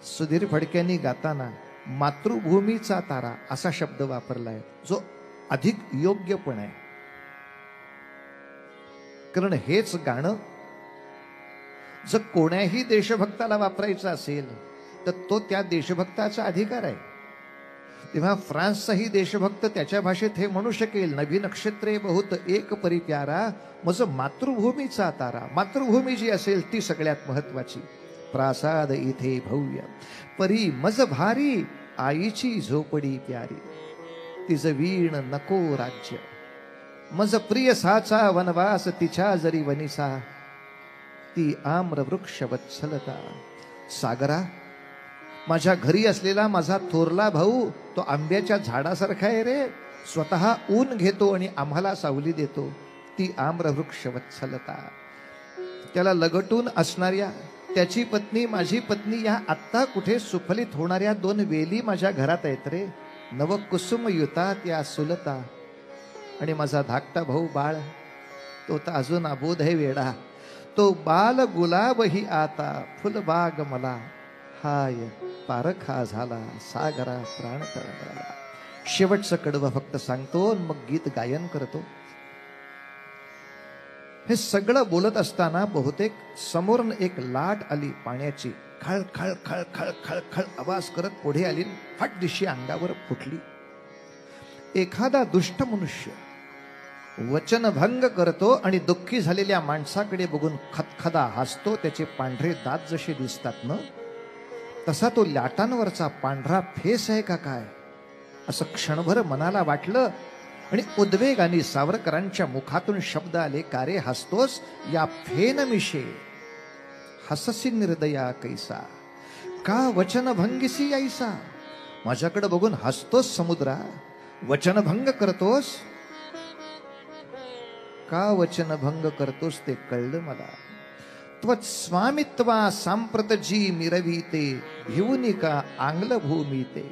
सुधीर फडक्यांनी गाताना मातृभूमीचा तारा असा शब्द वापरलाय, जो अधिक योग्य पण आहे. कारण हेच गाणं जर कोण्याही देशभक्ताला वापरायचं असेल तर तो त्या देशभक्ताचा अधिकार आहे. तेव्हा फ्रान्सचाही देशभक्त त्याच्या भाषेत हे म्हणू शकेल, नभी नक्षत्रे बहुत एक परिप्यारा मज मातृभूमीचा तारा. मातृभूमी जी असेल ती सगळ्यात महत्वाची. प्रासाद इथे भव्य परी मज भारी, आईची झोपडी प्यारी. तिज वीण नको राज्य, मज प्रिय साचा वनवास तिच्या जरी वनिसा. ती आम्र वृक्ष वत्सलता. सागरा माझ्या घरी असलेला माझा थोरला भाऊ तो आंब्याच्या झाडासारखा आहे रे. स्वतः ऊन घेतो आणि आम्हाला सावली देतो. ती आम्र वृक्ष वत्सलता. त्याला लगटून असणाऱ्या त्याची पत्नी माझी पत्नी या आत्ता कुठे सुफलित होणाऱ्या दोन वेली माझ्या घरात आहेत रे. नव कुसुम युतात या सुलता. आणि माझा धाकटा भाऊ बाळ, तो तर अजून अबोध आहे वेडा. तो बाल गुलाब ही आता फुलबाग मला. हाय पारखा झाला सागरा प्राण तळमळला. शेवटचं कडवं फक्त सांगतो, मग गीत गायन करतो. हे सगळं बोलत असताना बहुतेक समोरून एक लाट आली पाण्याची. खळ खळ खळ खळ खळ खळ आवाज करत पुढे आली, फट दिशी अंगावर फुटली. एखादा दुष्ट मनुष्य वचनभंग करतो आणि दुःखी झालेल्या माणसाकडे बघून खदखदा हसतो. त्याचे पांढरे दात जसे दिसतात ना, तसा तो लाटांवरचा पांढरा फेस आहे का काय, असं क्षणभर मनाला वाटलं. आणि उद्वेगाने सावरकरांच्या मुखातून शब्द आले, का रे हसतोस या फेन मिशे. हससी निर्दया कैसा, का वचनभंगिसी ऐसा. माझ्याकडे बघून हसतोस समुद्रा, वचनभंग करतोस. का वचनभंग करतोस ते कळलं मला. त्वत् स्वामित्वा सांप्रत जी मिरविते, भिवूनी का आंग्ल भूमी ते.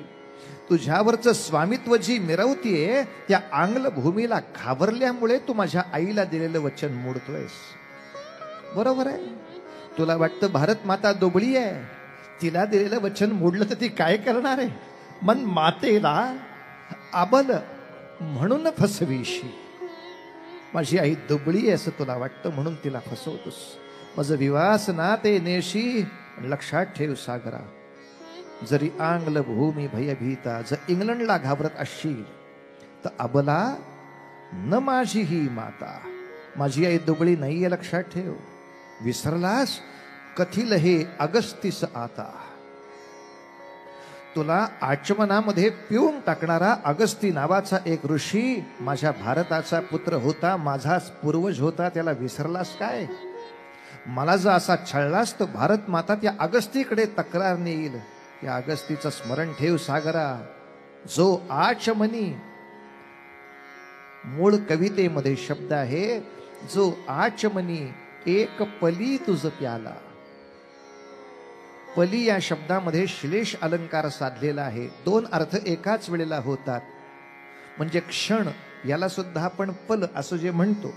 तुझ्यावरचं स्वामित्व जी मिरवतीये त्या आंग्ल भूमीला घाबरल्यामुळे तू माझ्या आईला दिलेलं वचन मोडतोयस. बरोबर आहे. तुला वाटतं भारत माता दुबळी आहे, तिला दिलेलं वचन मोडलं तर ती काय करणार आहे. मन मातेला आबल म्हणून फसवीशी. माझी आई दुबळी आहे असं तुला वाटतं म्हणून तिला फसवतोस. माझं विवास ना ते नेशी. लक्षात ठेव सागरा, जरी आंग्ल भूमी भयभीता, जर इंग्लंडला घाबरत असशील तर अबला न माझी ही माता. माझी आई दुबळी नाहीये, लक्षात ठेव. विसरलास कथिल हे अगस्तीस आता. तुला आचमनामध्ये पिऊन टाकणारा अगस्ती नावाचा एक ऋषी माझ्या भारताचा पुत्र होता, माझाच पूर्वज होता. त्याला विसरलास काय. मला जर असा छळलास तर भारत माता त्या अगस्तीकडे तक्रार नेईल. या अगस्तीचं स्मरण ठेव सागरा. जो आचमनी, मूळ कवितेमध्ये शब्द आहे, जो आचमनी एक पली तुझ प्याला. पली या शब्दामध्ये श्लेष अलंकार साधलेला आहे. दोन अर्थ एकाच वेळेला होतात. म्हणजे क्षण, याला सुद्धा आपण पल असं जे म्हणतो.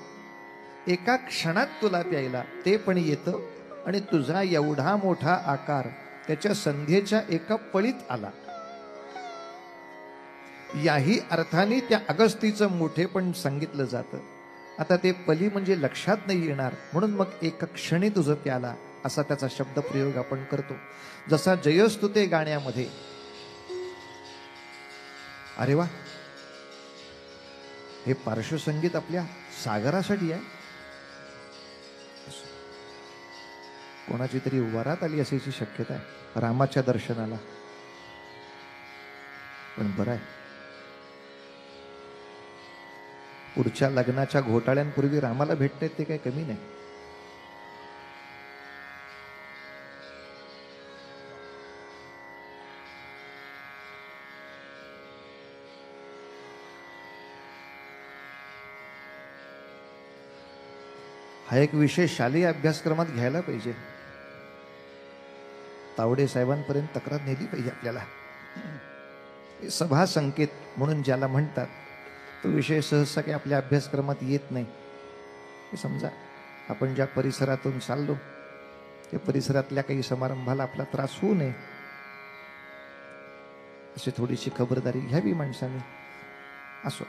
एका क्षणात तुला प्यायला ते पण येतं. आणि तुझा एवढा मोठा आकार त्याच्या संध्येच्या एका पळीत आला. याही अर्थाने त्या अगस्तीचं मोठेपण सांगितलं जातं. आता ते पली म्हणजे लक्षात नाही येणार, म्हणून मग एका क्षणी तुझं प्याला असा त्याचा शब्द प्रयोग आपण करतो. जसा जयस्तुते गाण्यामध्ये, अरे वा, हे पार्श्वसंगीत आपल्या सागरासाठी आहे. कोणाची तरी वरात आली असायची शक्यता आहे रामाच्या दर्शनाला. पण बरं आहे, पुढच्या लग्नाच्या घोटाळ्यांपूर्वी रामाला भेटतायत ते काही कमी नाही. हा एक विषय शालेय अभ्यासक्रमात घ्यायला पाहिजे. तावडे साहेबांपर्यंत तक्रार नेली पाहिजे आपल्याला. सभा संकेत म्हणून ज्याला म्हणतात, तो विषय सहसा काही आपल्या अभ्यासक्रमात येत नाही. समजा आपण ज्या परिसरातून चाललो त्या परिसरातल्या काही समारंभाला आपला त्रास होऊ नये अशी थोडीशी खबरदारी घ्यावी माणसाने. असो,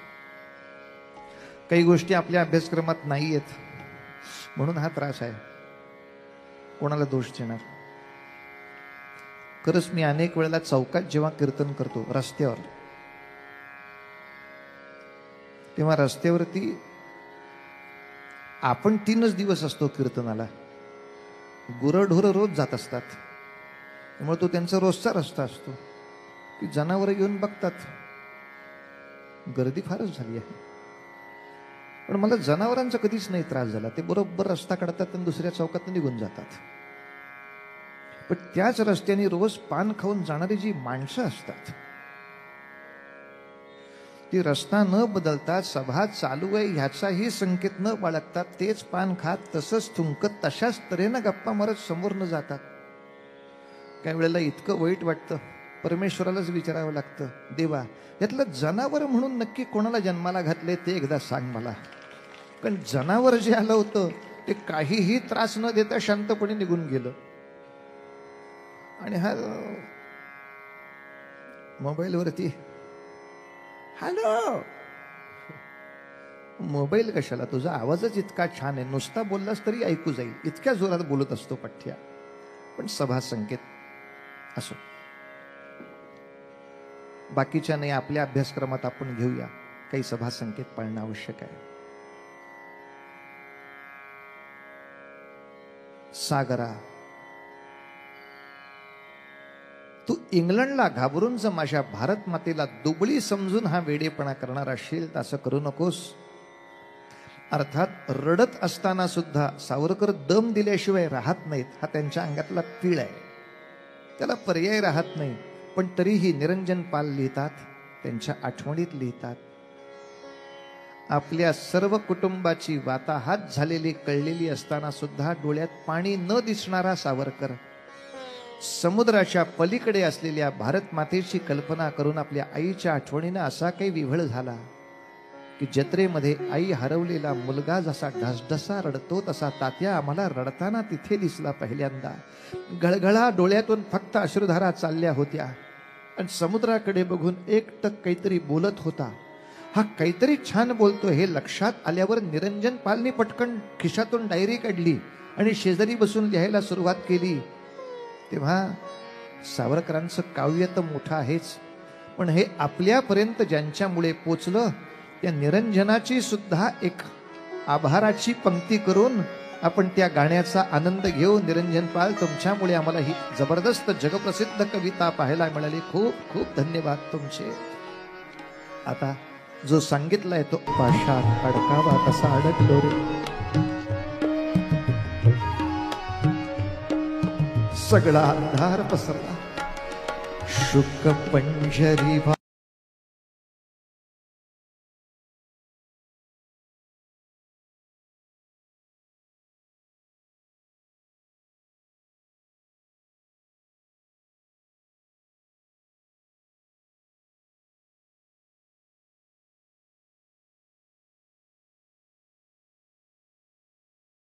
काही गोष्टी आपल्या अभ्यासक्रमात नाही येत म्हणून हा त्रास आहे. कोणाला दोष देणार. खरंच मी अनेक वेळेला चौकात जेव्हा कीर्तन करतो रस्त्यावर, तेव्हा रस्त्यावरती आपण 3च दिवस असतो कीर्तनाला. गुरंढोरं रोज जात असतात, त्यामुळे तो त्यांचा रोजचा रस्ता असतो. ती जनावरं येऊन बघतात, गर्दी फारच झाली आहे. पण मला जनावरांचा कधीच नाही त्रास झाला. ते बरोबर रस्ता काढतात आणि दुसऱ्या चौकात निघून जातात. पण त्याच रस्त्याने रोज पान खाऊन जाणारी जी माणसं असतात, ती रस्ता न बदलता सभा चालू आहे ह्याचाही संकेत न बाळगतात, तेच पान खात तसंच थुंकत तशाच तऱ्हेनं गप्पा मारत समोर न जातात. काही वेळेला इतकं वाईट वाटतं, परमेश्वरालाच विचारावं लागतं, देवा यातलं जनावर म्हणून नक्की कोणाला जन्माला घातले ते एकदा सांग मला. कारण जनावर जे आलं होतं ते काहीही त्रास न देता शांतपणे निघून गेलं. आणि हा मोबाईलवरती हॅलो, मोबाईल कशाला, तुझा आवाजच इतका छान आहे, नुसता बोललास तरी ऐकू जाईल, इतक्या जोरात बोलत असतो पठ्ठ्या. पण सभा संकेत असो, बाकीच्या नाही, आपल्या अभ्यासक्रमात आपण घेऊया, काही सभा संकेत पाळणं आवश्यक आहे. सागरा, तू इंग्लंडला घाबरून जर माझ्या भारत मातेला दुबळी समजून हा वेडेपणा करणार असशील तर असं करू नकोस. अर्थात रडत असताना सुद्धा सावरकर दम दिल्याशिवाय राहत नाहीत, हा त्यांच्या अंगातला पीळ आहे, त्याला पर्याय राहत नाही. पण तरीही निरंजन पाल लिहितात, त्यांच्या आठवणीत लिहितात, आपल्या सर्व कुटुंबाची वाताहात झालेली कळलेली असताना सुद्धा डोळ्यात पाणी न दिसणारा सावरकर समुद्राच्या पलीकडे असलेल्या भारत मातेची कल्पना करून आपल्या आईच्या आठवणीनं असा काही विव्हळ झाला की जत्रेमध्ये आई हरवलेला मुलगा जसा ढसढसा रडतो तसा तात्या आम्हाला रडताना तिथे दिसला पहिल्यांदा. गळगळा डोळ्यातून फक्त अश्रुधारा चालल्या होत्या आणि समुद्राकडे बघून एकटक काहीतरी बोलत होता. हा काहीतरी छान बोलतो हे लक्षात आल्यावर निरंजन पालनी पटकन खिशातून डायरी काढली आणि शेजारी बसून लिहायला सुरुवात केली. तेव्हा सावरकरांचं काव्य तर मोठं आहेच, पण हे आपल्यापर्यंत ज्यांच्यामुळे पोचलं त्या निरंजनाची सुद्धा एक आभाराची पंक्ती करून आपण त्या गाण्याचा आनंद घेऊ. निरंजन पाल, तुमच्यामुळे आम्हाला ही जबरदस्त जगप्रसिद्ध कविता पाहायला मिळाली. खूप खूप धन्यवाद तुमचे. आता जो सांगितलाय तो पाशात अडकावा तसा अडकलो रे, सगळा अंधार पसरला, शुक पंजरी